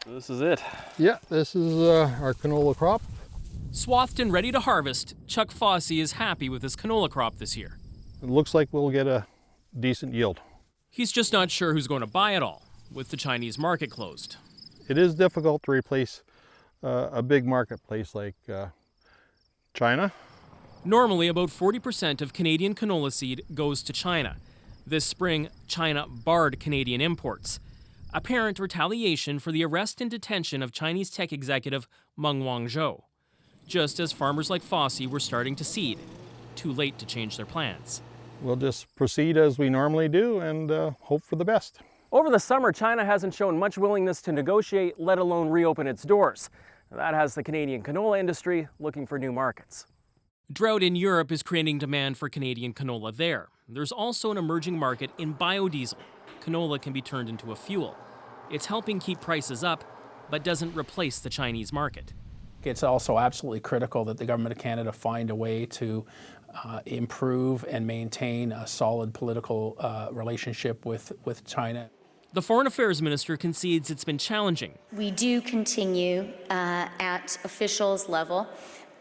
This is it. Yeah, this is our canola crop. Swathed and ready to harvest, Chuck Fossey is happy with his canola crop this year. It looks like we'll get a decent yield. He's just not sure who's going to buy it all, with the Chinese market closed. It is difficult to replace a big marketplace like China. Normally, about 40% of Canadian canola seed goes to China. This spring, China barred Canadian imports. Apparent retaliation for the arrest and detention of Chinese tech executive Meng Wanzhou. Just as farmers like Fossey were starting to seed. Too late to change their plans. We'll just proceed as we normally do and hope for the best. Over the summer, China hasn't shown much willingness to negotiate, let alone reopen its doors. That has the Canadian canola industry looking for new markets. Drought in Europe is creating demand for Canadian canola there. There's also an emerging market in biodiesel. Canola can be turned into a fuel. It's helping keep prices up, but doesn't replace the Chinese market. It's also absolutely critical that the Government of Canada find a way to improve and maintain a solid political relationship with China. The Foreign Affairs Minister concedes it's been challenging. We do continue at officials level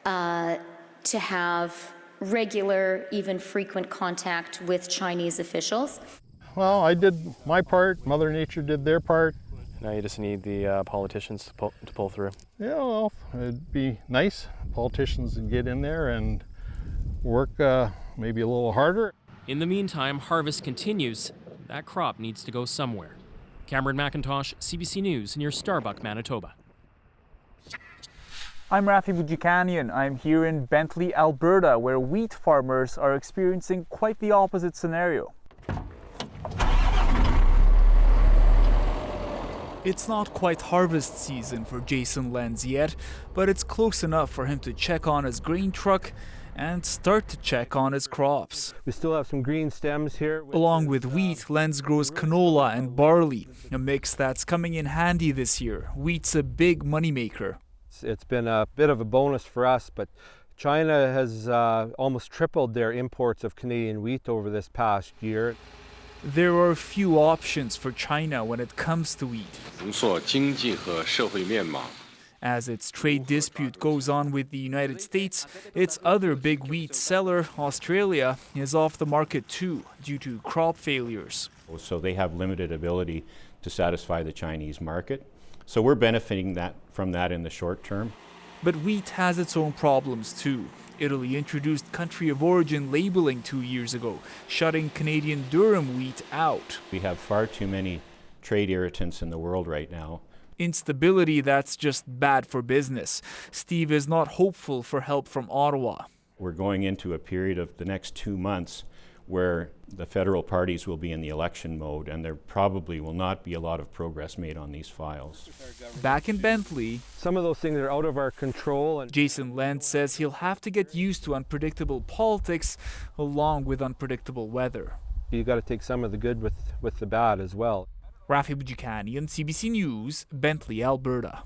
to have regular, even frequent contact with Chinese officials. Well, I did my part, Mother Nature did their part. Now you just need the politicians to pull through. Yeah, well, it'd be nice. Politicians would get in there and work maybe a little harder. In the meantime, harvest continues. That crop needs to go somewhere. Cameron McIntosh, CBC News, near Starbuck, Manitoba. I'm Rafi Bujikanian. I'm here in Bentley, Alberta, where wheat farmers are experiencing quite the opposite scenario. It's not quite harvest season for Jason Lenz yet, but it's close enough for him to check on his grain truck and start to check on his crops. We still have some green stems here. Along with wheat, Lenz grows canola and barley, a mix that's coming in handy this year. Wheat's a big moneymaker. It's been a bit of a bonus for us, but China has almost tripled their imports of Canadian wheat over this past year. There are few options for China when it comes to wheat. As its trade dispute goes on with the United States, its other big wheat seller, Australia, is off the market too due to crop failures. So they have limited ability to satisfy the Chinese market. So we're benefiting from that in the short term. But wheat has its own problems too. Italy introduced country of origin labeling 2 years ago, shutting Canadian durum wheat out. We have far too many trade irritants in the world right now. Instability that's just bad for business. Steve is not hopeful for help from Ottawa. We're going into a period of the next 2 months where the federal parties will be in the election mode, and there probably will not be a lot of progress made on these files. Back in Bentley, some of those things are out of our control. And Jason Lenz says he'll have to get used to unpredictable politics along with unpredictable weather. You got to take some of the good with the bad as well. Rafi Bujikanian, CBC News, Bentley, Alberta.